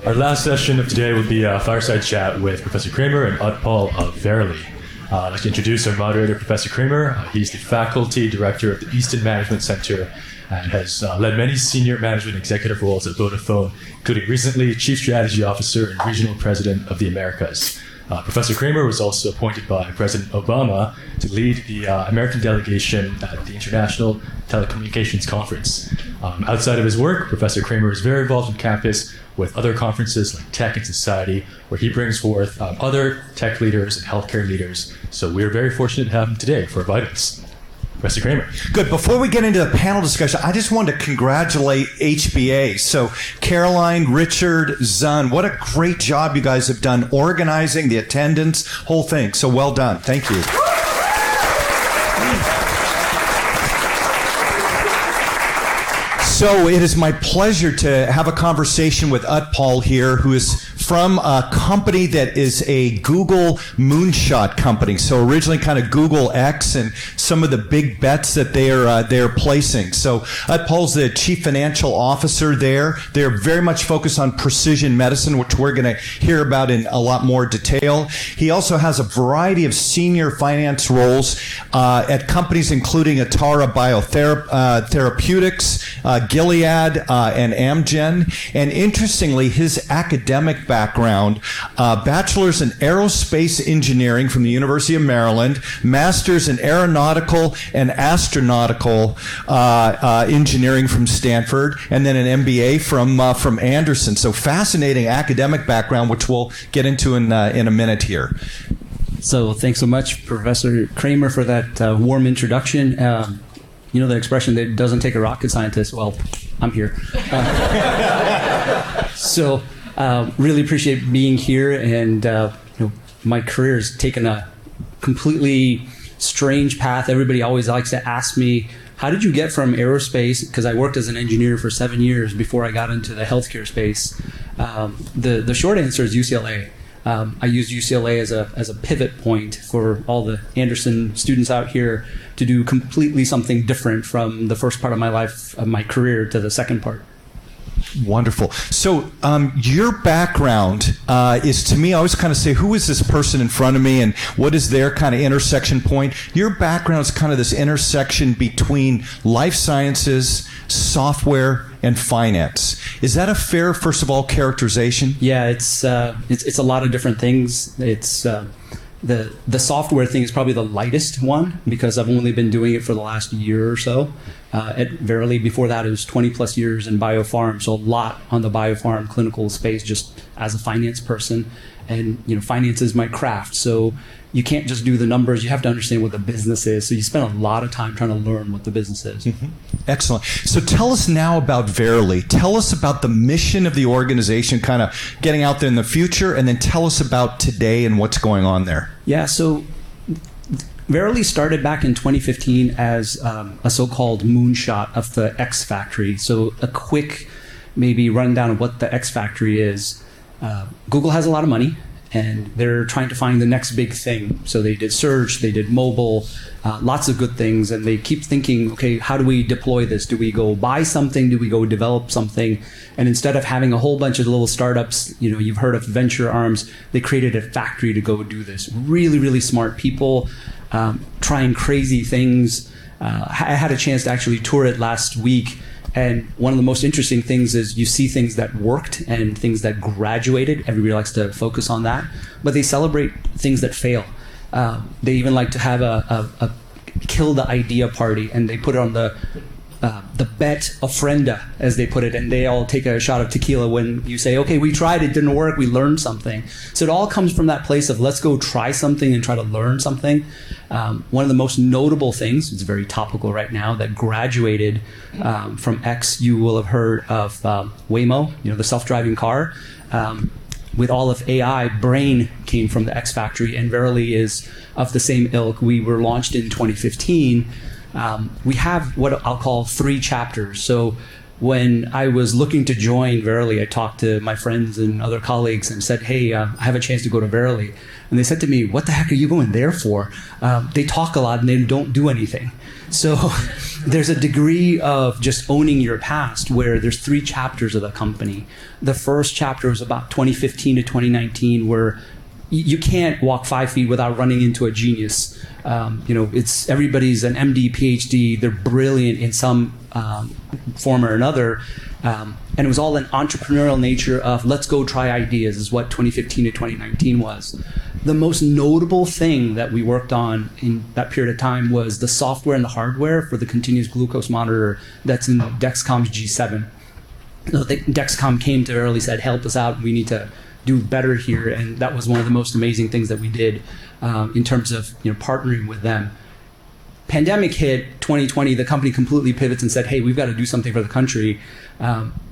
Our last session of today will be a fireside chat with Professor Kramer and Utpal of Verily. I'd like to introduce our moderator, Professor Kramer. He's the faculty director of the Easton Management Center and has led many senior management executive roles at Vodafone, including recently Chief Strategy Officer and Regional President of the Americas. Professor Kramer was also appointed by President Obama to lead the American delegation at the International Telecommunications Conference. Outside of his work, Professor Kramer is very involved on campus with other conferences like Tech and Society, where he brings forth other tech leaders and healthcare leaders. So we're very fortunate to have him today for Vitals. Professor Kramer. Good. Before we get into the panel discussion, I just wanted to congratulate HBA. So Caroline, Richard, Zun, what a great job you guys have done organizing the attendance, whole thing. So well done. Thank you. So it is my pleasure to have a conversation with Utpal here, who is from a company that is a Google moonshot company. So originally kind of Google X and some of the big bets that they're placing. So Utpal's the chief financial officer there. They're very much focused on precision medicine, which we're going to hear about in a lot more detail. He also has a variety of senior finance roles at companies including Atara Biotherapeutics, Gilead, and Amgen. And interestingly, his academic background, bachelor's in aerospace engineering from the University of Maryland, master's in aeronautical and astronautical engineering from Stanford, and then an MBA from Anderson. So fascinating academic background, which we'll get into in a minute here. So thanks so much, Professor Kramer, for that warm introduction. You know the expression that it doesn't take a rocket scientist? Well, I'm here. So really appreciate being here. And my career has taken a completely strange path. Everybody always likes to ask me, how did you get from aerospace? Because I worked as an engineer for 7 years before I got into the healthcare space. The short answer is UCLA. I used UCLA as a pivot point for all the Anderson students out here to do completely something different from the first part of my life, of my career, to the second part. Wonderful. So your background is, to me, I always kind of say, who is this person in front of me and what is their kind of intersection point? Your background is kind of this intersection between life sciences, software, and finance. Is that a fair, first of all, characterization? Yeah, it's a lot of different things. It's the software thing is probably the lightest one because I've only been doing it for the last year or so. At Verily, before that, it was 20 plus years in biopharm, so a lot on the biopharm clinical space just as a finance person. And finance is my craft, so you can't just do the numbers. You have to understand what the business is. So you spend a lot of time trying to learn what the business is. Mm-hmm. Excellent. So tell us now about Verily. Tell us about the mission of the organization, kind of getting out there in the future, and then tell us about today and what's going on there. Yeah, so Verily started back in 2015 as a so-called moonshot of the X Factory. So a quick maybe rundown of what the X Factory is. Google has a lot of money, and they're trying to find the next big thing. So they did search, they did mobile, lots of good things, and they keep thinking, okay, how do we deploy this? Do we go buy something? Do we go develop something? And instead of having a whole bunch of little startups, you've heard of venture arms, they created a factory to go do this. Really, really smart people trying crazy things. I had a chance to actually tour it last week. And one of the most interesting things is you see things that worked and things that graduated. Everybody likes to focus on that. But they celebrate things that fail. They even like to have a kill the idea party, and they put it on the bet ofrenda, as they put it, and they all take a shot of tequila when you say, okay, we tried, it didn't work, we learned something. So it all comes from that place of let's go try something and try to learn something. One of the most notable things, it's very topical right now, that graduated from X, you will have heard of Waymo, the self-driving car. With all of AI, Brain came from the X Factory, and Verily is of the same ilk. We were launched in 2015. We have what I'll call 3 chapters. So when I was looking to join Verily, I talked to my friends and other colleagues and said, hey, I have a chance to go to Verily. And they said to me, what the heck are you going there for? They talk a lot and they don't do anything. So there's a degree of just owning your past where there's 3 chapters of the company. The first chapter was about 2015 to 2019, where you can't walk 5 feet without running into a genius. It's everybody's an MD, PhD. They're brilliant in some form or another. And it was all an entrepreneurial nature of let's go try ideas is what 2015 to 2019 was. The most notable thing that we worked on in that period of time was the software and the hardware for the continuous glucose monitor that's in Dexcom's G7. So Dexcom came to Verily, said, help us out. We need to do better here. And that was one of the most amazing things that we did in terms of partnering with them. Pandemic hit 2020, the company completely pivots and said, hey, we've got to do something for the country.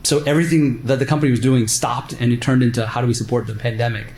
So everything that the company was doing stopped, and it turned into how do we support the pandemic?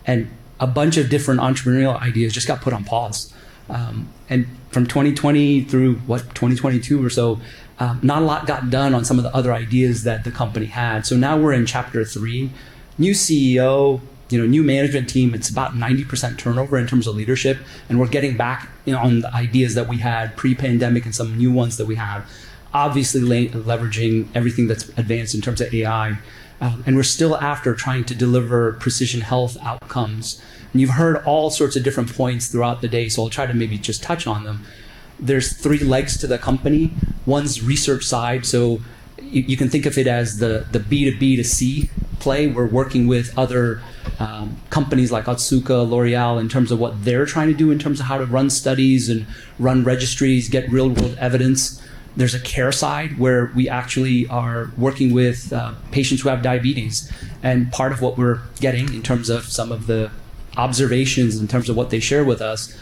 And a bunch of different entrepreneurial ideas just got put on pause. And from 2020 through 2022 or so, not a lot got done on some of the other ideas that the company had. So now we're in chapter 3, new CEO, new management team. It's about 90% turnover in terms of leadership, and we're getting back on the ideas that we had pre-pandemic and some new ones that we have. Obviously, leveraging everything that's advanced in terms of AI, and we're still after trying to deliver precision health outcomes. And you've heard all sorts of different points throughout the day, so I'll try to maybe just touch on them. There's 3 legs to the company. One's research side, so you can think of it as the B2B to C play. We're working with other companies like Otsuka, L'Oreal, in terms of what they're trying to do in terms of how to run studies and run registries, get real world evidence. There's a care side where we actually are working with patients who have diabetes. And part of what we're getting in terms of some of the observations in terms of what they share with us,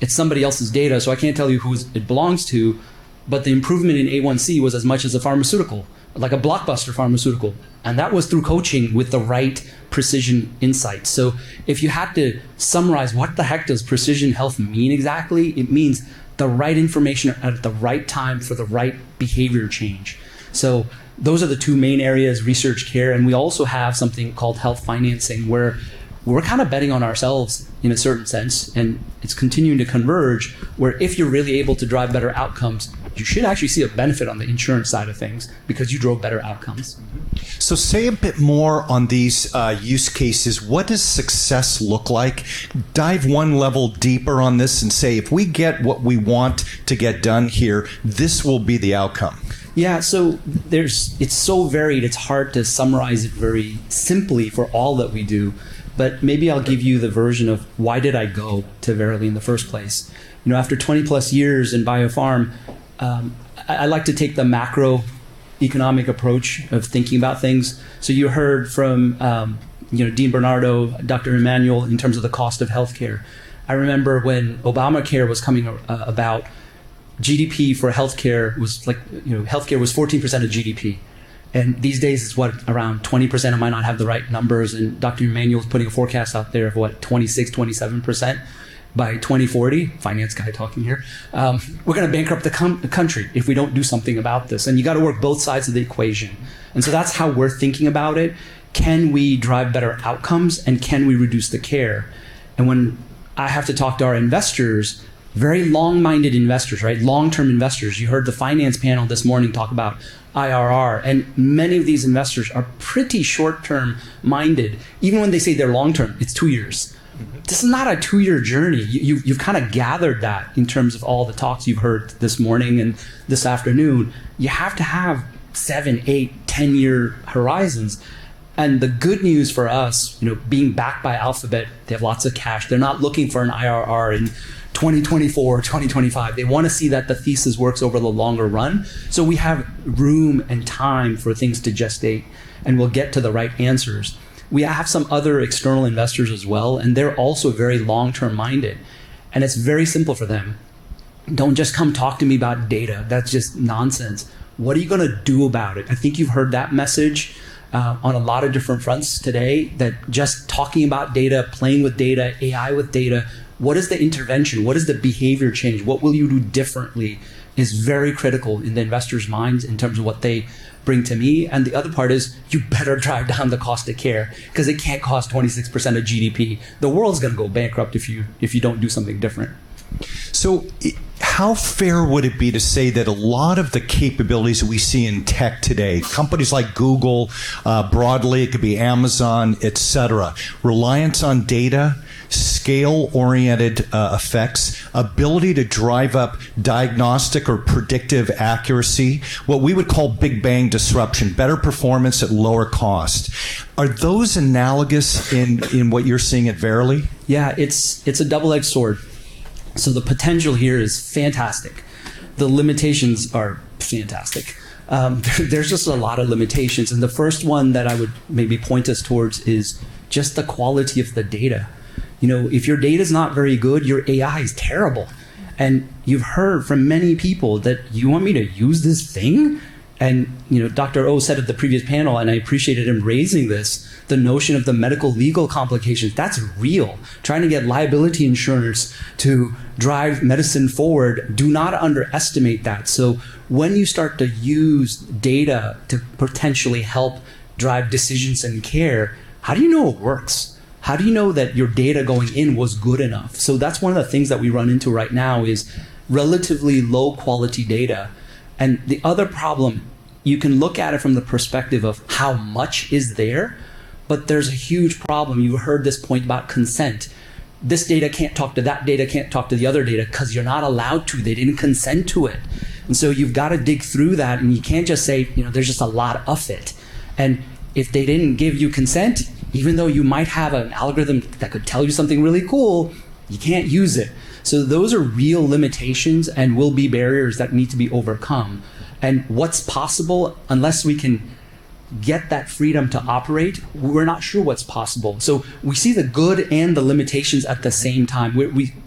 it's somebody else's data, so I can't tell you who it belongs to, but the improvement in A1C was as much as a pharmaceutical, like a blockbuster pharmaceutical. And that was through coaching with the right precision insights. So if you had to summarize what the heck does precision health mean exactly, it means the right information at the right time for the right behavior change. So those are the 2 main areas, research, care, and we also have something called health financing, where we're kind of betting on ourselves in a certain sense, and it's continuing to converge, where if you're really able to drive better outcomes, you should actually see a benefit on the insurance side of things because you drove better outcomes. So say a bit more on these use cases. What does success look like? Dive one level deeper on this and say, if we get what we want to get done here, this will be the outcome. Yeah, so it's so varied, it's hard to summarize it very simply for all that we do. But maybe I'll give you the version of why did I go to Verily in the first place. After 20 plus years in biopharm, I like to take the macroeconomic approach of thinking about things. So you heard from Dean Bernardo, Dr. Emmanuel, in terms of the cost of healthcare. I remember when Obamacare was coming about, GDP for healthcare was healthcare was 14% of GDP. And these days it's around 20%. I might not have the right numbers. And Dr. Emmanuel is putting a forecast out there of 26, 27% by 2040. Finance guy talking here. We're going to bankrupt the country if we don't do something about this. And you got to work both sides of the equation. And so that's how we're thinking about it. Can we drive better outcomes, and can we reduce the care? And when I have to talk to our investors, very long-minded investors, right? Long-term investors. You heard the finance panel this morning talk about IRR, and many of these investors are pretty short-term minded. Even when they say they're long-term, it's 2 years. This is not a 2-year journey. You've kind of gathered that in terms of all the talks you've heard this morning and this afternoon. You have to have 7, 8, 10-year horizons. And the good news for us, being backed by Alphabet, they have lots of cash. They're not looking for an IRR in 2024, 2025. They want to see that the thesis works over the longer run. So we have room and time for things to gestate, and we'll get to the right answers. We have some other external investors as well, and they're also very long-term minded. And it's very simple for them. Don't just come talk to me about data. That's just nonsense. What are you going to do about it? I think you've heard that message on a lot of different fronts today, that just talking about data, playing with data, AI with data, what is the intervention? What is the behavior change? What will you do differently is very critical in the investors' minds in terms of what they bring to me. And the other part is you better drive down the cost of care, because it can't cost 26% of GDP. The world's going to go bankrupt if you don't do something different. So how fair would it be to say that a lot of the capabilities that we see in tech today, companies like Google, broadly, it could be Amazon, et cetera, reliance on data, scale-oriented effects, ability to drive up diagnostic or predictive accuracy, what we would call big bang disruption, better performance at lower cost. Are those analogous in what you're seeing at Verily? Yeah, it's a double-edged sword. So the potential here is fantastic. The limitations are fantastic. There's just a lot of limitations. And the first one that I would maybe point us towards is just the quality of the data. You know, if your data is not very good, your AI is terrible. And you've heard from many people that you want me to use this thing? And, you know, Dr. O said at the previous panel, and I appreciated him raising this, the notion of the medical legal complications, that's real. Trying to get liability insurance to drive medicine forward, do not underestimate that. So when you start to use data to potentially help drive decisions in care, how do you know it works? How do you know that your data going in was good enough? So that's one of the things that we run into right now is relatively low quality data. And the other problem, you can look at it from the perspective of how much is there, but there's a huge problem. You heard this point about consent. This data can't talk to that data, can't talk to the other data because you're not allowed to. They didn't consent to it. And so you've got to dig through that, and you can't just say, you know, there's just a lot of it. And if they didn't give you consent, even though you might have an algorithm that could tell you something really cool, you can't use it. So those are real limitations and will be barriers that need to be overcome. And what's possible, unless we can get that freedom to operate, we're not sure what's possible. So we see the good and the limitations at the same time.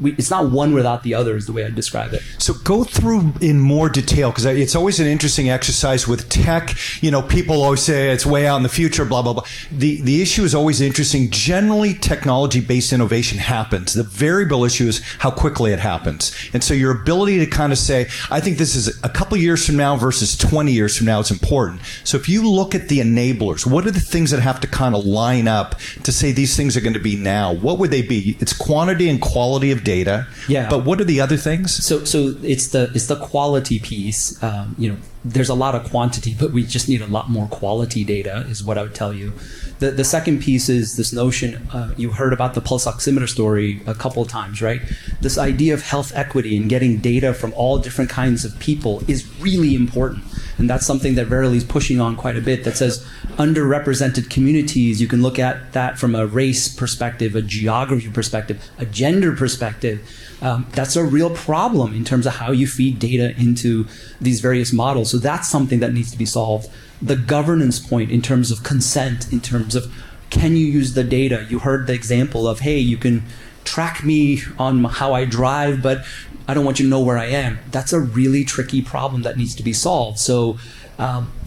It's not one without the other is the way I describe it. So go through in more detail, because it's always an interesting exercise with tech. You know, people always say it's way out in the future, blah, blah, blah. The issue is always interesting. Generally, technology-based innovation happens. The variable issue is how quickly it happens. And so your ability to kind of say, I think this is a couple years from now versus 20 years from now is important. So if you look at the enablers, what are the things that have to kind of line up to say these things are going to be now? What would they be? It's quantity and quality of data. Yeah. But what are the other things? So it's the quality piece. You know, there's a lot of quantity, but we just need a lot more quality data, is what I would tell you. The second piece is this notion, you heard about the pulse oximeter story a couple of times, right? This idea of health equity and getting data from all different kinds of people is really important. And that's something that Verily is pushing on quite a bit, that says underrepresented communities, you can look at that from a race perspective, a geography perspective, a gender perspective. That's a real problem in terms of how you feed data into these various models. So that's something that needs to be solved. The governance point in terms of consent, in terms of can you use the data? You heard the example of, hey, you can track me on how I drive, but I don't want you to know where I am. That's a really tricky problem that needs to be solved. So,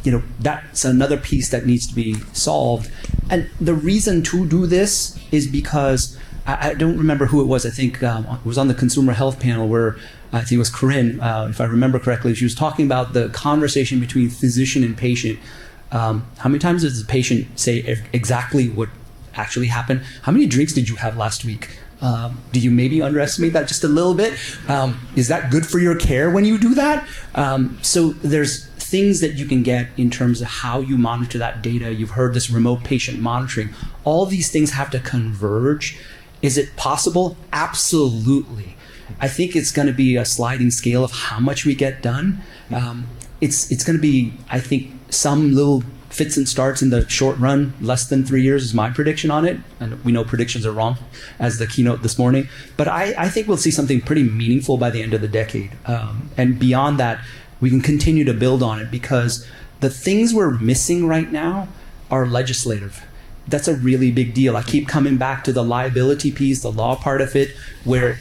you know, that's another piece that needs to be solved. And the reason to do this is because I don't remember who it was. I think it was on the consumer health panel where I think it was Corinne, if I remember correctly. She was talking about the conversation between physician and patient. How many times does the patient say exactly what actually happened? How many drinks did you have last week? Do you maybe underestimate that just a little bit? Is that good for your care when you do that? So there's things that you can get in terms of how you monitor that data. You've heard this remote patient monitoring. All these things have to converge. Is it possible? Absolutely. I think it's going to be a sliding scale of how much we get done. It's going to be, I think, some little fits and starts in the short run. Less than 3 years is my prediction on it. And we know predictions are wrong, as the keynote this morning. But I think we'll see something pretty meaningful by the end of the decade. And beyond that, we can continue to build on it, because the things we're missing right now are legislative. That's a really big deal. I keep coming back to the liability piece, the law part of it, where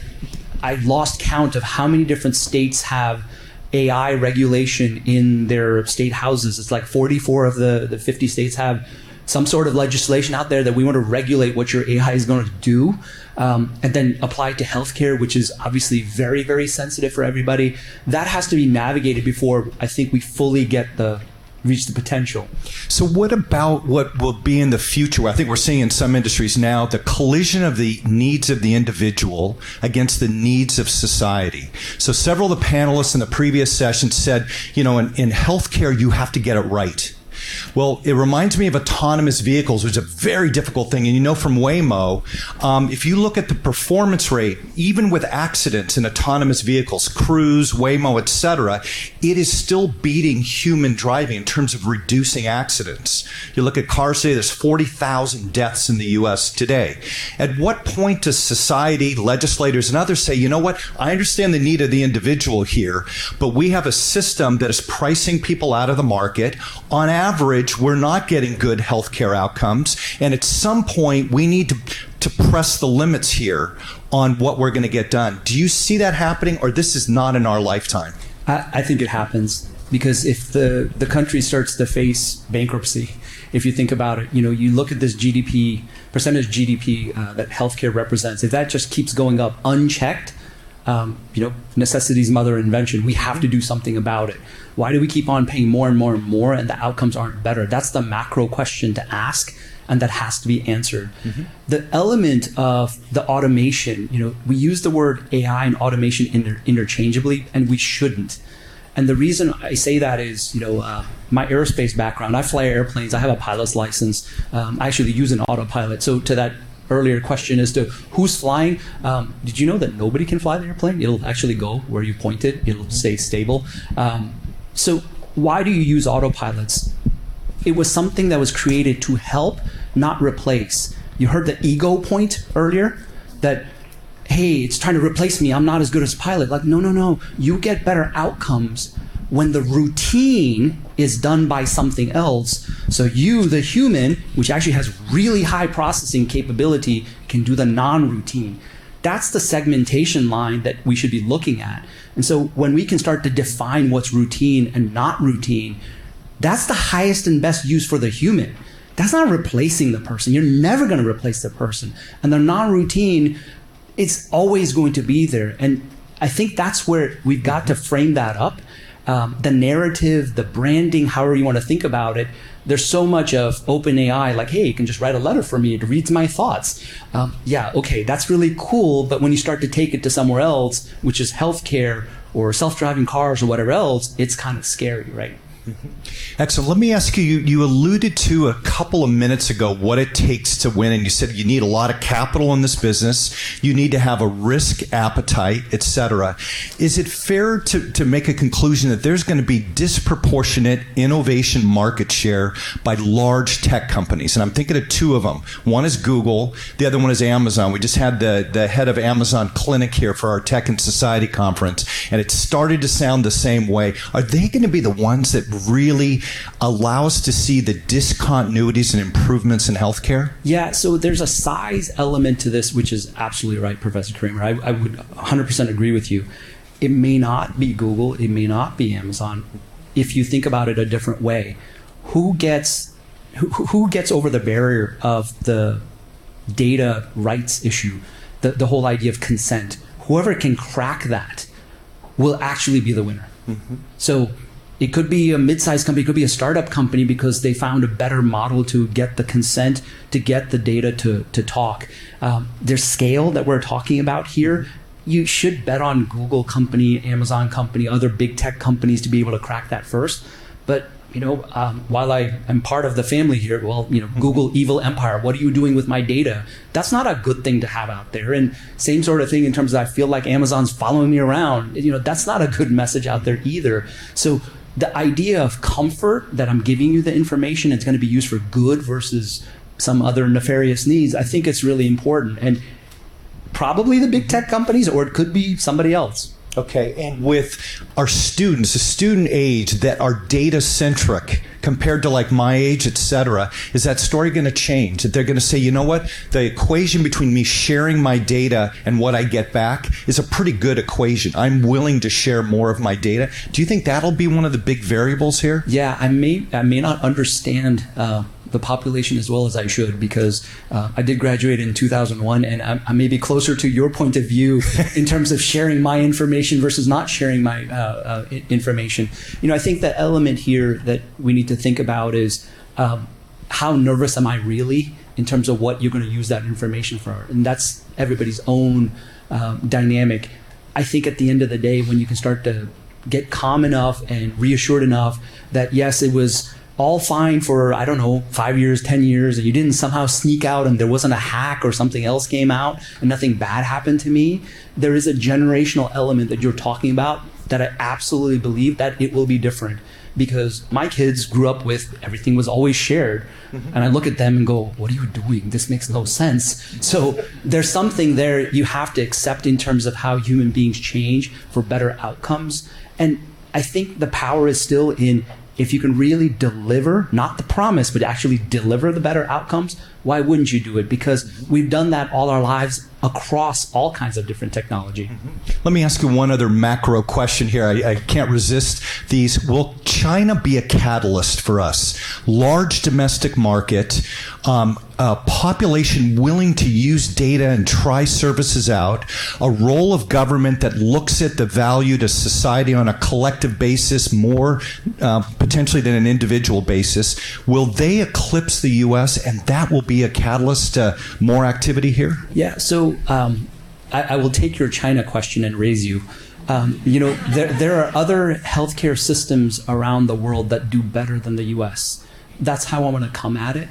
I've lost count of how many different states have AI regulation in their state houses. It's like 44 of the 50 states have some sort of legislation out there that we want to regulate what your AI is going to do, and then apply it to healthcare, which is obviously very, very sensitive for everybody. That has to be navigated before I think we fully get the reach the potential. So what about what will be in the future? I think we're seeing in some industries now the collision of the needs of the individual against the needs of society. So several of the panelists in the previous session said, in healthcare, you have to get it right. Well, it reminds me of autonomous vehicles, which is a very difficult thing. And from Waymo, if you look at the performance rate, even with accidents in autonomous vehicles, Cruise, Waymo, et cetera, it is still beating human driving in terms of reducing accidents. You look at cars today, there's 40,000 deaths in the U.S. today. At what point does society, legislators, and others say, you know what, I understand the need of the individual here, but we have a system that is pricing people out of the market. On average, we're not getting good healthcare outcomes, and at some point we need to press the limits here on what we're going to get done. Do you see that happening, or this is not in our lifetime? I think it happens, because if the country starts to face bankruptcy, if you think about it, you look at this percentage GDP that healthcare represents, if that just keeps going up unchecked, necessity's mother of invention. We have to do something about it. Why do we keep on paying more and more and more, and the outcomes aren't better? That's the macro question to ask, and that has to be answered. Mm-hmm. The element of the automation, we use the word AI and automation interchangeably, and we shouldn't. And the reason I say that is, my aerospace background, I fly airplanes, I have a pilot's license, I actually use an autopilot. So to that earlier question as to who's flying, did you know that nobody can fly the airplane? It'll actually go where you point it. It'll stay stable. So why do you use autopilots? It was something that was created to help, not replace. You heard the ego point earlier, that, hey, it's trying to replace me. I'm not as good as a pilot. Like, no. You get better outcomes when the routine is done by something else. So you, the human, which actually has really high processing capability, can do the non-routine. That's the segmentation line that we should be looking at. And so when we can start to define what's routine and not routine, that's the highest and best use for the human. That's not replacing the person. You're never going to replace the person. And the non-routine, it's always going to be there. And I think that's where we've got to frame that up. The narrative, the branding, however you want to think about it, there's so much of open AI, like, hey, you can just write a letter for me. It reads my thoughts. Okay, that's really cool. But when you start to take it to somewhere else, which is healthcare or self-driving cars or whatever else, it's kind of scary, right? Excellent. Let me ask you, you alluded to a couple of minutes ago what it takes to win, and you said you need a lot of capital in this business, you need to have a risk appetite, etc. Is it fair to make a conclusion that there's going to be disproportionate innovation market share by large tech companies? And I'm thinking of two of them. One is Google, the other one is Amazon. We just had the head of Amazon Clinic here for our Tech and Society conference, and it started to sound the same way. Are they going to be the ones that really allow us to see the discontinuities and improvements in healthcare? Yeah, so there's a size element to this, which is absolutely right, Professor Kramer. I would 100% agree with you. It may not be Google, it may not be Amazon. If you think about it a different way, who gets over the barrier of the data rights issue, the whole idea of consent? Whoever can crack that will actually be the winner. Mm-hmm. So it could be a mid-sized company, it could be a startup company, because they found a better model to get the consent, to get the data to talk. There's scale that we're talking about here. You should bet on Google company, Amazon company, other big tech companies to be able to crack that first. But while I am part of the family here, Google, evil empire, what are you doing with my data? That's not a good thing to have out there. And same sort of thing in terms of I feel like Amazon's following me around. That's not a good message out there either. So the idea of comfort that I'm giving you the information, it's going to be used for good versus some other nefarious needs, I think it's really important. And probably the big tech companies, or it could be somebody else. Okay, and with our students, the student age that are data-centric compared to like my age, et cetera, is that story going to change? That they're going to say, you know what, the equation between me sharing my data and what I get back is a pretty good equation. I'm willing to share more of my data. Do you think that'll be one of the big variables here? Yeah, I may not understand the population as well as I should, because I did graduate in 2001, and I may be closer to your point of view in terms of sharing my information versus not sharing my information. I think the element here that we need to think about is how nervous am I really in terms of what you're going to use that information for, and that's everybody's own dynamic. I think at the end of the day, when you can start to get calm enough and reassured enough that yes, it was all fine for, 5 years, 10 years, and you didn't somehow sneak out and there wasn't a hack or something else came out and nothing bad happened to me, there is a generational element that you're talking about that I absolutely believe that it will be different. Because my kids grew up with everything was always shared. And I look at them and go, what are you doing? This makes no sense. So there's something there you have to accept in terms of how human beings change for better outcomes. And I think the power is still in, if you can really deliver, not the promise, but actually deliver the better outcomes, why wouldn't you do it? Because we've done that all our lives across all kinds of different technology. Let me ask you one other macro question here. I can't resist these. Will China be a catalyst for us? Large domestic market, a population willing to use data and try services out, a role of government that looks at the value to society on a collective basis more potentially than an individual basis. Will they eclipse the U.S. and that will be a catalyst to more activity here? Yeah, so I will take your China question and raise you. There are other healthcare systems around the world that do better than the U.S. That's how I'm going to come at it.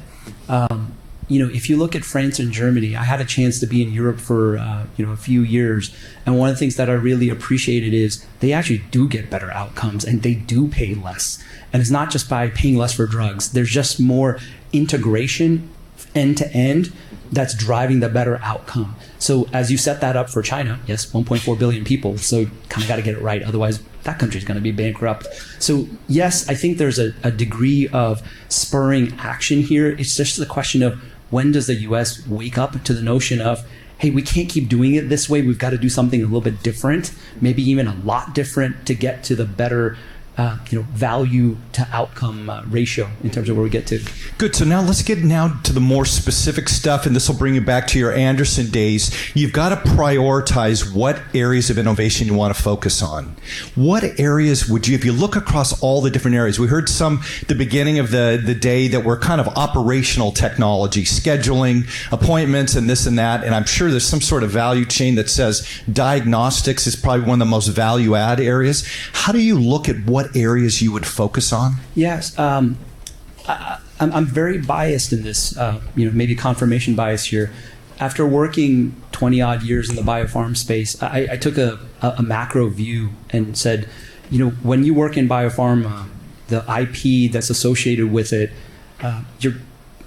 If you look at France and Germany, I had a chance to be in Europe for a few years, and one of the things that I really appreciated is they actually do get better outcomes and they do pay less. And it's not just by paying less for drugs. There's just more integration end to end that's driving the better outcome. So as you set that up for China, yes, 1.4 billion people, so kind of got to get it right. Otherwise, that country's going to be bankrupt. So yes, I think there's a degree of spurring action here. It's just the question of when does the U.S. wake up to the notion of, hey, we can't keep doing it this way. We've got to do something a little bit different, maybe even a lot different to get to the better value to outcome ratio in terms of where we get to. Good. So now let's get to the more specific stuff, and this will bring you back to your Anderson days. You've got to prioritize what areas of innovation you want to focus on. What areas would you, if you look across all the different areas, we heard some at the beginning of the day that were kind of operational technology, scheduling appointments and this and that, and I'm sure there's some sort of value chain that says diagnostics is probably one of the most value add areas. How do you look at what areas you would focus on? Yes, I'm very biased in this, maybe confirmation bias here. After working 20 odd years in the biopharm space, I took a macro view and said, when you work in biopharma, the IP that's associated with it, you're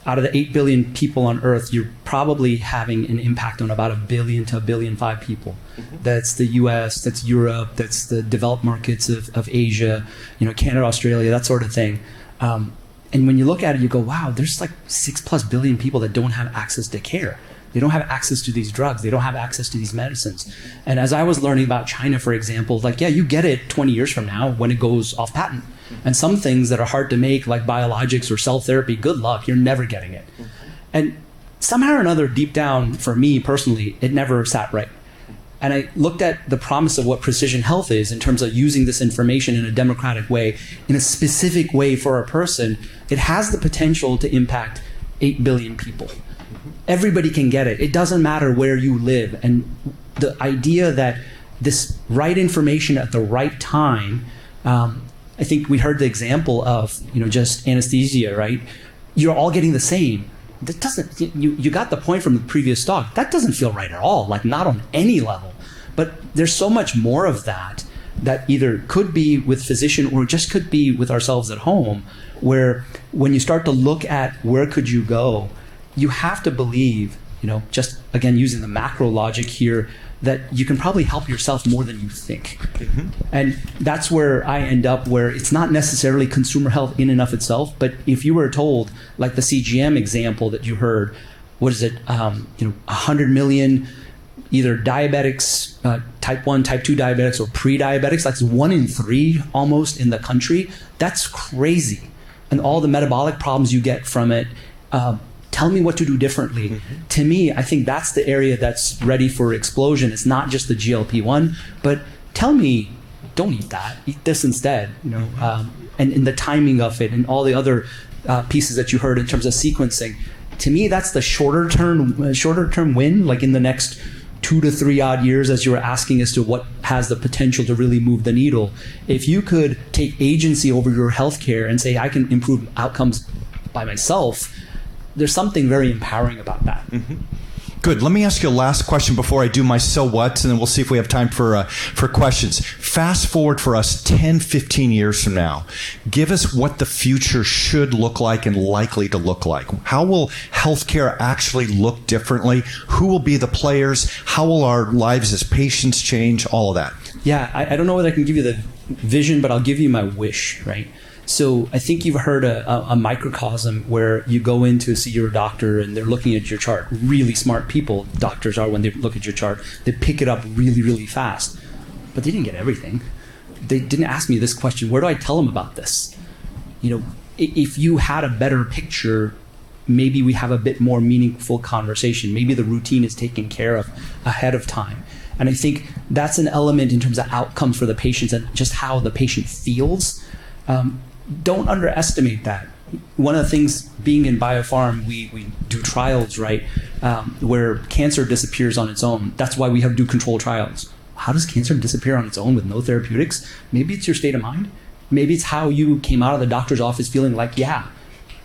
out of the 8 billion people on Earth, you're probably having an impact on about 1 billion to 1.5 billion people. That's the US, that's Europe, that's the developed markets of Asia, Canada, Australia, that sort of thing. And when you look at it, you go, wow, there's like 6+ billion people that don't have access to care. They don't have access to these drugs. They don't have access to these medicines. And as I was learning about China, for example, you get it 20 years from now when it goes off patent. And some things that are hard to make, like biologics or cell therapy, good luck, you're never getting it. And somehow or another, deep down, for me personally, it never sat right. And I looked at the promise of what precision health is in terms of using this information in a democratic way, in a specific way for a person. It has the potential to impact 8 billion people. Everybody can get it. It doesn't matter where you live. And the idea that this right information at the right time, I think we heard the example of, just anesthesia, right? You're all getting the same. That doesn't, you got the point from the previous talk. That doesn't feel right at all, not on any level. But there's so much more of that either could be with physician or just could be with ourselves at home, where when you start to look at where could you go, you have to believe, just again, using the macro logic here, that you can probably help yourself more than you think. And that's where I end up, where it's not necessarily consumer health in and of itself, but if you were told, like the CGM example that you heard, what is it, 100 million either diabetics, type 1, type 2 diabetics or pre-diabetics, that's 1 in 3 almost in the country. That's crazy. and all the metabolic problems you get from it. Tell me what to do differently. To me, I think that's the area that's ready for explosion. It's not just the GLP-1, but tell me, don't eat that. Eat this instead. And the timing of it, and all the other pieces that you heard in terms of sequencing. To me, that's the shorter term win. Like in the next 2 to 3 odd years, as you were asking as to what has the potential to really move the needle. If you could take agency over your healthcare and say, I can improve outcomes by myself, there's something very empowering about that. Good. Let me ask you a last question before I do my so whats, and then we'll see if we have time for questions. Fast forward for us 10, 15 years from now. Give us what the future should look like and likely to look like. How will healthcare actually look differently? Who will be the players? How will our lives as patients change? All of that. Yeah, I don't know whether I can give you the vision, but I'll give you my wish, right? So I think you've heard a microcosm where you go in to see your doctor and they're looking at your chart. Really smart people, doctors are, when they look at your chart. They pick it up really, really fast. But they didn't get everything. They didn't ask me this question. Where do I tell them about this? If you had a better picture, maybe we have a bit more meaningful conversation. Maybe the routine is taken care of ahead of time. And I think that's an element in terms of outcomes for the patients and just how the patient feels. Don't underestimate that. One of the things, being in biopharm, we do trials, right, where cancer disappears on its own. That's why we have to do control trials. How does cancer disappear on its own with no therapeutics? Maybe it's your state of mind. Maybe it's how you came out of the doctor's office feeling like, yeah,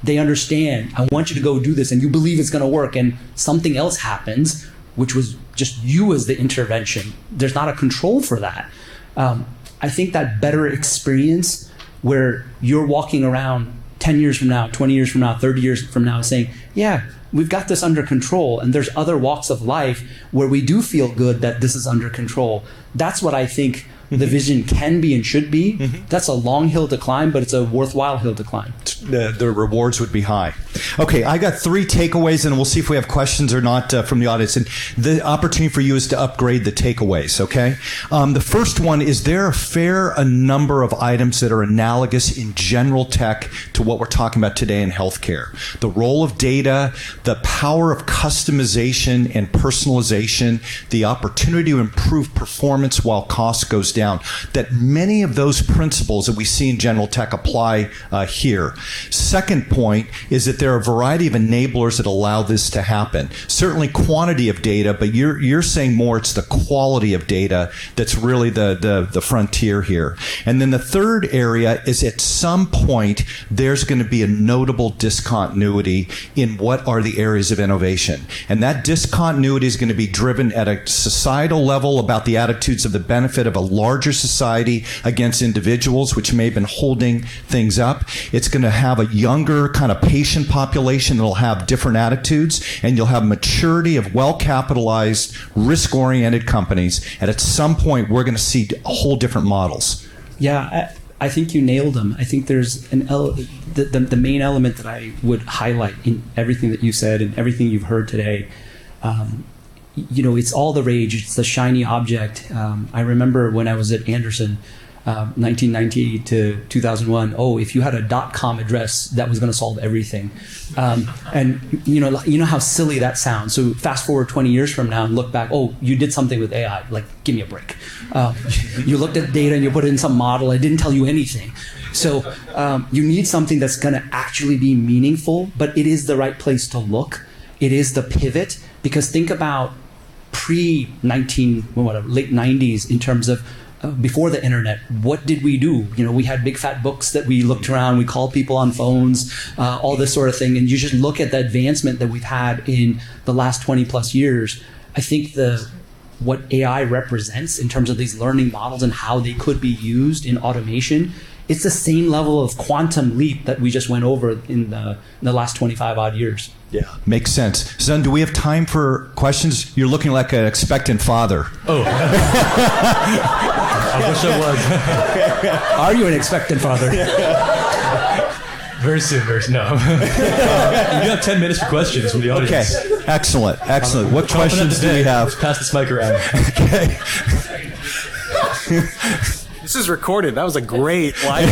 they understand. I want you to go do this, and you believe it's going to work, and something else happens, which was just you as the intervention. There's not a control for that. I think that better experience where you're walking around 10 years from now, 20 years from now, 30 years from now saying, yeah, we've got this under control, and there's other walks of life where we do feel good that this is under control. That's what I think the vision can be and should be. That's a long hill to climb, but it's a worthwhile hill to climb. The rewards would be high. Okay, I got 3 takeaways, and we'll see if we have questions or not from the audience. And the opportunity for you is to upgrade the takeaways, okay? The first one is, there a fair number of items that are analogous in general tech to what we're talking about today in healthcare. The role of data, the power of customization and personalization, the opportunity to improve performance while cost goes down, that many of those principles that we see in general tech apply here. Second point is that there are a variety of enablers that allow this to happen. Certainly quantity of data, but you're saying more it's the quality of data that's really the frontier here. And then the third area is, at some point there's going to be a notable discontinuity in what are the areas of innovation. And that discontinuity is going to be driven at a societal level about the attitudes of the benefit of a larger society against individuals, which may have been holding things up. It's going to have a younger kind of patient population that will have different attitudes, and you'll have maturity of well-capitalized, risk-oriented companies. And at some point, we're going to see whole different models. Yeah, I think you nailed them. I think there's the main element that I would highlight in everything that you said and everything you've heard today. It's all the rage. It's the shiny object. I remember when I was at Anderson, 1990 to 2001. If you had a .com address, that was going to solve everything. And you know how silly that sounds. So fast forward 20 years from now and look back. You did something with AI. Like, give me a break. You looked at data and you put it in some model. It didn't tell you anything. So you need something that's going to actually be meaningful, but it is the right place to look. It is the pivot, because think about late 90s in terms of before the internet. What did we do? We had big fat books that we looked around, we called people on phones, all this sort of thing. And you just look at the advancement that we've had in the last 20 plus years. I think what AI represents in terms of these learning models and how they could be used in automation, it's the same level of quantum leap that we just went over in the last 25 odd years. Yeah, makes sense. Son, do we have time for questions? You're looking like an expectant father. I wish I was. Are you an expectant father? Very soon. No. We got 10 minutes for questions from the audience. Okay, excellent. What questions do we have? Pass this mic around. Okay. This is recorded. That was a great line.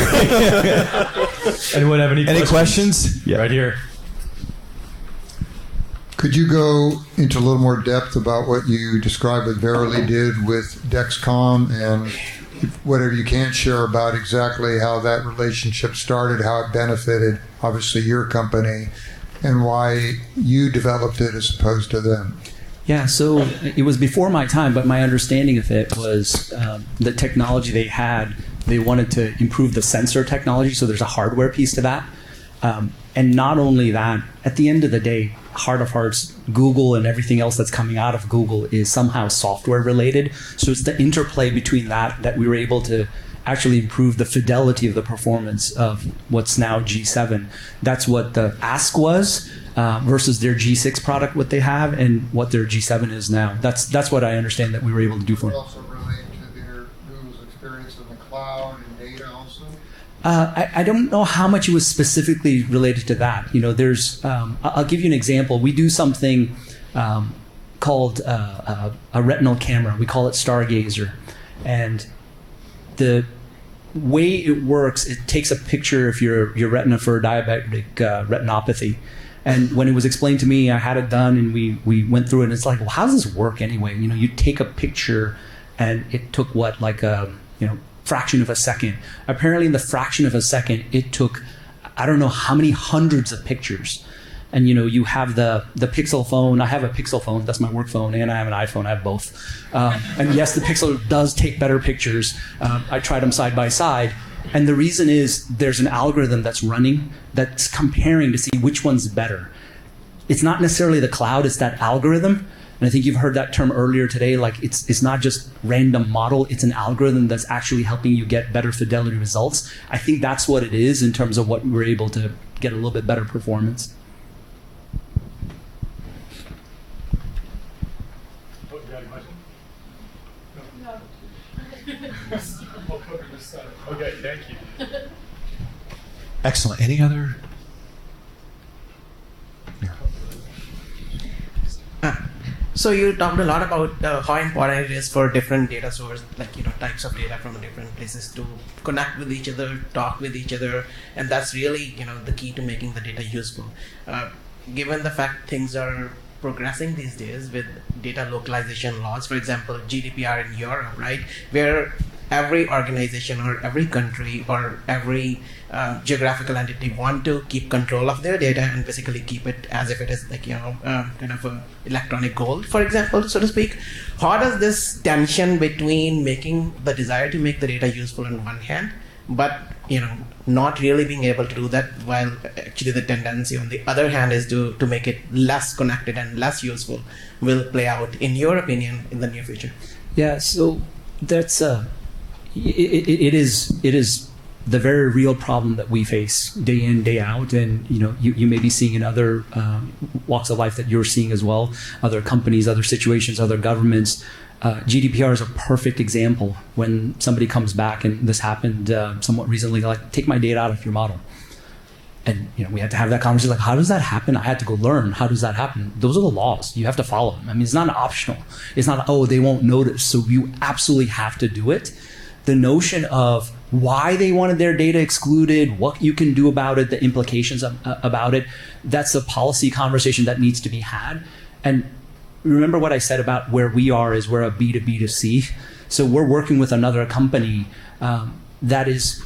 Anyone have any questions? Yeah. Right here. Could you go into a little more depth about what you described what Verily did with Dexcom, and whatever you can share about exactly how that relationship started, how it benefited, obviously, your company, and why you developed it as opposed to them? Yeah, so it was before my time, but my understanding of it was the technology they had, they wanted to improve the sensor technology, so there's a hardware piece to that. And not only that, at the end of the day, heart of hearts, Google and everything else that's coming out of Google is somehow software related. So it's the interplay between that we were able to actually improve the fidelity of the performance of what's now G7. That's what the ask was versus their G6 product, what they have, and what their G7 is now. That's what I understand that we were able to do for them. Also relate to their Google's experience in the cloud and data also? I don't know how much it was specifically related to that. You know, there's, I'll give you an example. We do something called a retinal camera. We call it Stargazer. And the way it works, it takes a picture of your retina for diabetic retinopathy. And when it was explained to me, I had it done, and we went through it, and it's like, well, how does this work anyway? You know, you take a picture, and it took what, like a, fraction of a second. Apparently in the fraction of a second, it took, I don't know how many hundreds of pictures. And you have the Pixel phone. I have a Pixel phone. That's my work phone. And I have an iPhone. I have both. And yes, the Pixel does take better pictures. I tried them side by side. And the reason is there's an algorithm that's running that's comparing to see which one's better. It's not necessarily the cloud. It's that algorithm. And I think you've heard that term earlier today. Like it's not just random model. It's an algorithm that's actually helping you get better fidelity results. I think that's what it is in terms of what we were able to get a little bit better performance. Oh, you got a question? No. Okay, thank you. Excellent. Any other? So you talked a lot about how important it is for different data sources, like types of data from different places to connect with each other, talk with each other, and that's really the key to making the data useful. Given the fact things are progressing these days with data localization laws, for example, GDPR in Europe, right, where every organization or every country or every geographical entity want to keep control of their data and basically keep it as if it is like kind of a electronic gold, for example, so to speak. How does this tension between making the desire to make the data useful on one hand, but not really being able to do that, while actually the tendency on the other hand is to make it less connected and less useful, will play out, in your opinion, in the near future? Yeah, so that's it is the very real problem that we face day in, day out, and you may be seeing in other walks of life that you're seeing as well, other companies, other situations, other governments. GDPR is a perfect example. When somebody comes back, and this happened somewhat recently, like, take my data out of your model. And we had to have that conversation, like, how does that happen? I had to go learn, how does that happen? Those are the laws. You have to follow them. I mean, it's not optional. It's not, oh, they won't notice. So you absolutely have to do it. The notion of why they wanted their data excluded, what you can do about it, the implications about it, that's a policy conversation that needs to be had. And remember what I said about where we are is we're a B2B2C. So we're working with another company that is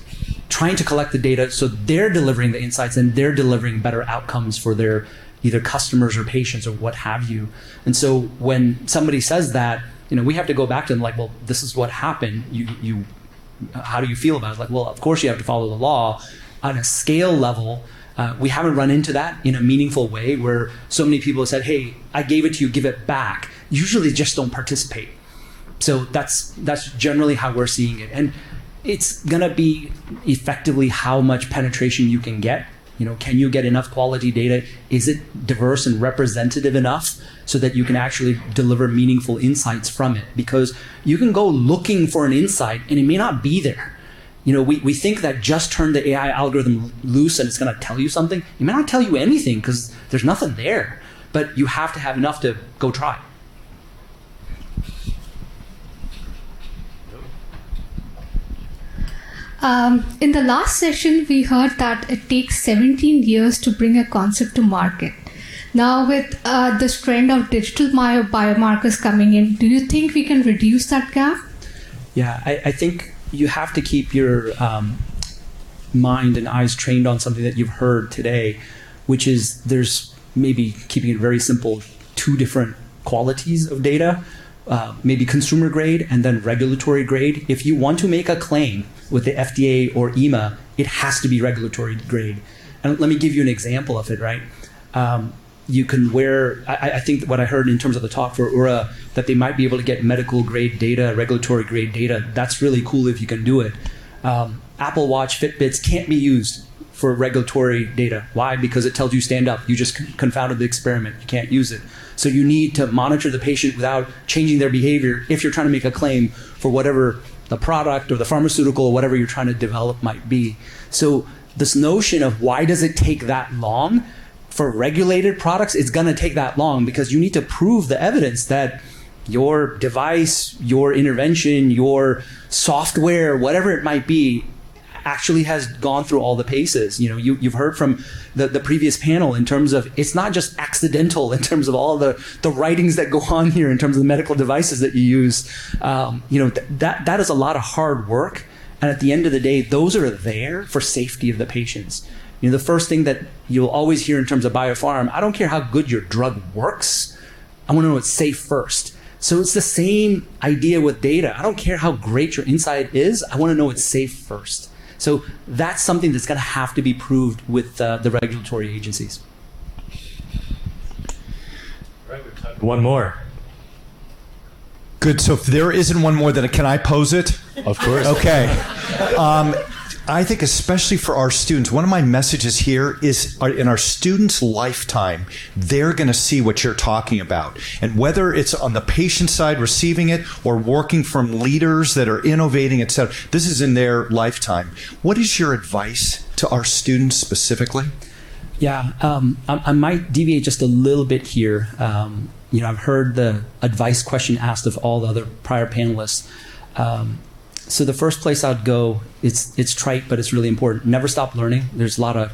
trying to collect the data, so they're delivering the insights and they're delivering better outcomes for their either customers or patients or what have you. And so when somebody says that, we have to go back to them like, well, this is what happened. You how do you feel about it? It's like, well, of course you have to follow the law. On a scale level, we haven't run into that in a meaningful way where so many people have said, hey, I gave it to you, give it back. Usually they just don't participate. So that's generally how we're seeing it. And it's going to be effectively how much penetration you can get. Can you get enough quality data? Is it diverse and representative enough so that you can actually deliver meaningful insights from it? Because you can go looking for an insight and it may not be there. We think that just turn the AI algorithm loose and it's going to tell you something. It may not tell you anything because there's nothing there, but you have to have enough to go try. In the last session, we heard that it takes 17 years to bring a concept to market. Now, with this trend of digital biomarkers coming in, do you think we can reduce that gap? Yeah, I think you have to keep your mind and eyes trained on something that you've heard today, which is there's, maybe keeping it very simple, two different qualities of data, maybe consumer grade and then regulatory grade. If you want to make a claim with the FDA or EMA, it has to be regulatory grade. And let me give you an example of it, right? You can wear, I think what I heard in terms of the talk for URA, that they might be able to get medical grade data, regulatory grade data. That's really cool if you can do it. Apple Watch, Fitbits can't be used for regulatory data. Why? Because it tells you stand up. You just confounded the experiment. You can't use it. So you need to monitor the patient without changing their behavior if you're trying to make a claim for whatever the product or the pharmaceutical or whatever you're trying to develop might be. So this notion of why does it take that long? For regulated products, it's going to take that long because you need to prove the evidence that your device, your intervention, your software, whatever it might be, actually has gone through all the paces. You know, you've heard from the previous panel in terms of it's not just accidental in terms of all the writings that go on here in terms of the medical devices that you use. That is a lot of hard work. And at the end of the day, those are there for safety of the patients. You know, the first thing that you'll always hear in terms of biopharm, I don't care how good your drug works, I want to know it's safe first. So it's the same idea with data. I don't care how great your insight is, I want to know it's safe first. So that's something that's going to have to be proved with the regulatory agencies. All right, we have time for one more. Good. So if there isn't one more, then can I pose it? Of course. Okay. I think especially for our students, one of my messages here is in our students' lifetime, they're going to see what you're talking about. And whether it's on the patient side receiving it or working from leaders that are innovating, et cetera, this is in their lifetime. What is your advice to our students specifically? Yeah, I might deviate just a little bit here. I've heard the advice question asked of all the other prior panelists. So the first place I'd go, it's trite, but it's really important. Never stop learning. There's a lot of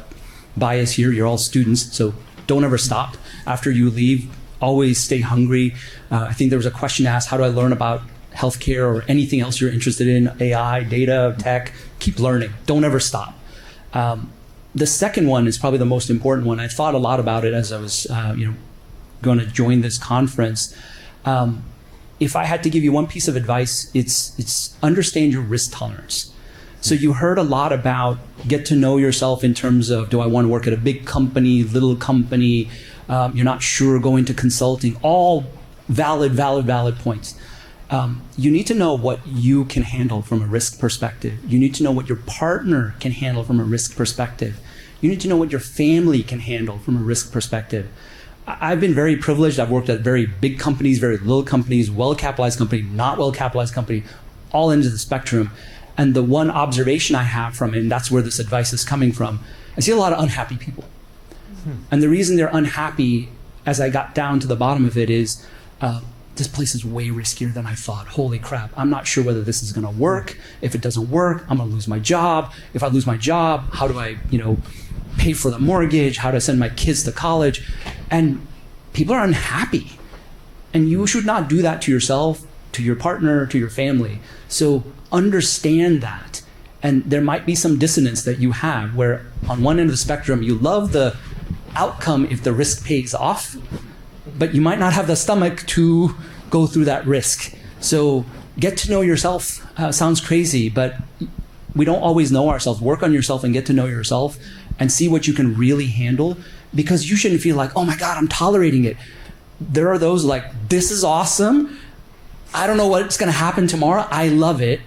bias here. You're all students, so don't ever stop. After you leave, always stay hungry. I think there was a question asked, how do I learn about healthcare or anything else you're interested in, AI, data, tech? Keep learning. Don't ever stop. The second one is probably the most important one. I thought a lot about it as I was going to join this conference. If I had to give you one piece of advice, it's understand your risk tolerance. So you heard a lot about get to know yourself in terms of, do I want to work at a big company, little company? You're not sure, going to consulting, all valid points. You need to know what you can handle from a risk perspective. You need to know what your partner can handle from a risk perspective. You need to know what your family can handle from a risk perspective. I've been very privileged. I've worked at very big companies, very little companies, well-capitalized company, not well-capitalized company, all ends of the spectrum. And the one observation I have from it, and that's where this advice is coming from, I see a lot of unhappy people. And the reason they're unhappy, as I got down to the bottom of it, is this place is way riskier than I thought. Holy crap, I'm not sure whether this is going to work. If it doesn't work, I'm going to lose my job. If I lose my job, how do I, pay for the mortgage? How do I send my kids to college? And people are unhappy. And you should not do that to yourself, to your partner, to your family. So understand that. And there might be some dissonance that you have where on one end of the spectrum, you love the outcome if the risk pays off, but you might not have the stomach to go through that risk. So get to know yourself. Sounds crazy, but we don't always know ourselves. Work on yourself and get to know yourself and see what you can really handle, because you shouldn't feel like, oh my God, I'm tolerating it. There are those like, this is awesome. I don't know what's going to happen tomorrow. I love it.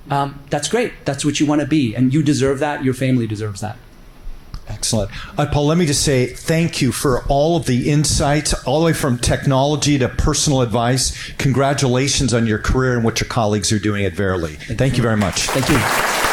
That's great. That's what you want to be. And you deserve that. Your family deserves that. Excellent. Paul, let me just say thank you for all of the insights, all the way from technology to personal advice. Congratulations on your career and what your colleagues are doing at Verily. Thank you very much. Thank you.